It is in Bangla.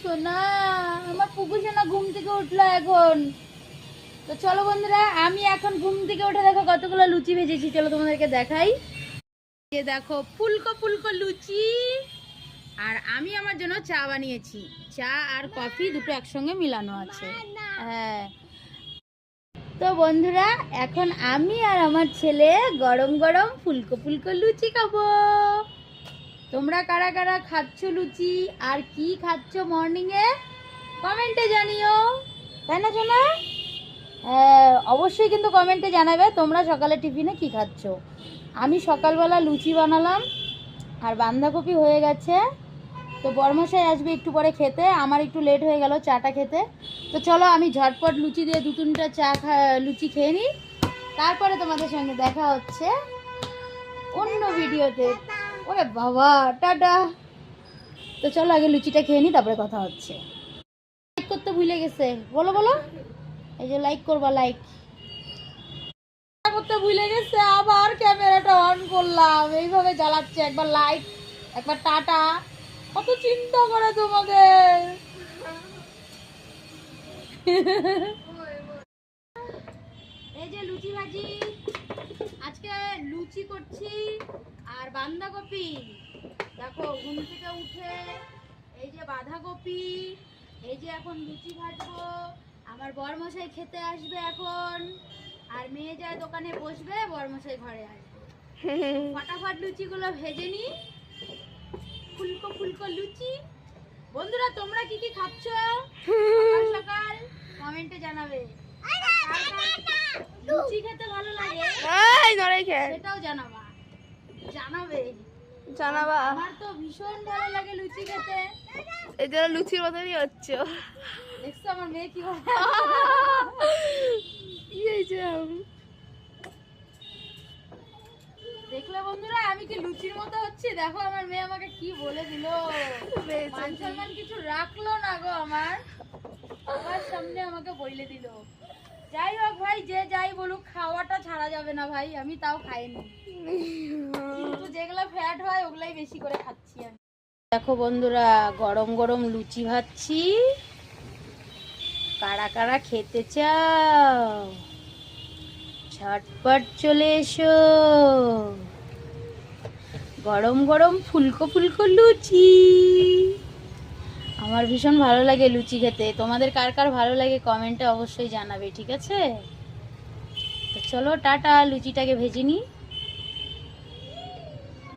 সোনা, আমার পুকু সোনা ঘুম থেকে উঠলো এখন। তো চলো বন্ধুরা, আমি এখন ঘুম থেকে উঠে দেখো কতগুলো লুচি ভেজেছি, চলো তোমাদেরকে দেখাই। যে দেখো ফুলকো ফুলকো লুচি, আর আমি আমার জন্য চা বানিয়েছি। চা আর কফি দুটো একসঙ্গে মিলানো আছে। হ্যাঁ, তো বন্ধুরা এখন আমি আর আমার ছেলে গরম গরম ফুলকো ফুলকো লুচি খাবো। তোমরা কারা কারা খাচ্ছ লুচি আর কি খাচ্ছ মর্নিংয়ে কমেন্টে জানিও, তাই না সোনা? হ্যাঁ, অবশ্যই কিন্তু কমেন্টে জানাবে তোমরা সকালে টিফিনে কি খাচ্ছ। আমি সকালবেলা লুচি বানালাম আর বাঁধাকপি হয়ে গেছে। তো বরমশাই আসবে একটু পরে খেতে, আমার একটু লেট হয়ে গেল চাটা খেতে। তো চলো আমি ঝটপট লুচি দিয়ে দু তিনটা লুচি খেয়ে নিই, তারপরে তোমাদের সঙ্গে দেখা হচ্ছে অন্য ভিডিওতে। ওরে বাবা, টাটা। তো চলো আগে লুচিটা খেয়ে নিই, তারপরে কথা হচ্ছে। লাইক করতে ভুলে গেছে, বলো বলো। এই যে লাইক করবা, লাইক করতে ভুলে গেছে, আবার ক্যামেরাটা অন করলাম, এইভাবে জ্বালাচ্ছে। একবার লাইক, একবার টাটা, কত চিন্তা করে তোমাদের। এই যে লুচি ভাজি, আজকে লুচি করছি আর বাঁধাকপি। দেখো ঘুম থেকে উঠে এই যে বাঁধাকপি, এই যে এখন লুচি ভাজবো। আমার বরমশাই খেতে আসবে এখন, আর মেয়ে যায় দোকানে বসবে, বরমশাই ঘরে আসবে। ফটাফট লুচিগুলো ভেজে নি, ফুলকো ফুলকো লুচি। বন্ধুরা তোমরা কি কি খাচ্ছ সকাল সকাল কমেন্টে জানাবে। লুচি খেতে ভালো লাগে সেটাও জানাবা, জানাবে। আমার তো ভীষণ ভালো লাগে লুচি খেতে। এই জন্য লুচির মতনই হচ্ছে। দেখছো আমার মেয়ে কি করে। কি হয়েছে? দেখলে বন্ধুরা আমি কি লুচির মতো হচ্ছে? দেখো আমার মেয়ে আমাকে কি বলে দিল, মান সম্মান কিছু রাখলো না গো আমার সামনে আমাকে বলে দিল। যাই হোক ভাই, যে যাই বলুক খাওয়াটা ছাড়া যাবে না ভাই, আমি তাও খাইনি, কিন্তু যেগুলো ফ্যাট হয় ওগুলাই বেশি করে খাচ্ছি আমি। দেখো বন্ধুরা গরম গরম লুচি ভাজছি, কারা কারা খেতে চাও ঝটপট চলে এসো। গরম গরম ফুলকো ফুলকো লুচি, আমার ভীষণ ভালো লাগে লুচি খেতে। তোমাদের কার কার ভালো লাগে কমেন্টে অবশ্যই জানাবে, ঠিক আছে? তো চলো টাটা, লুচিটাকে ভেজে নিই।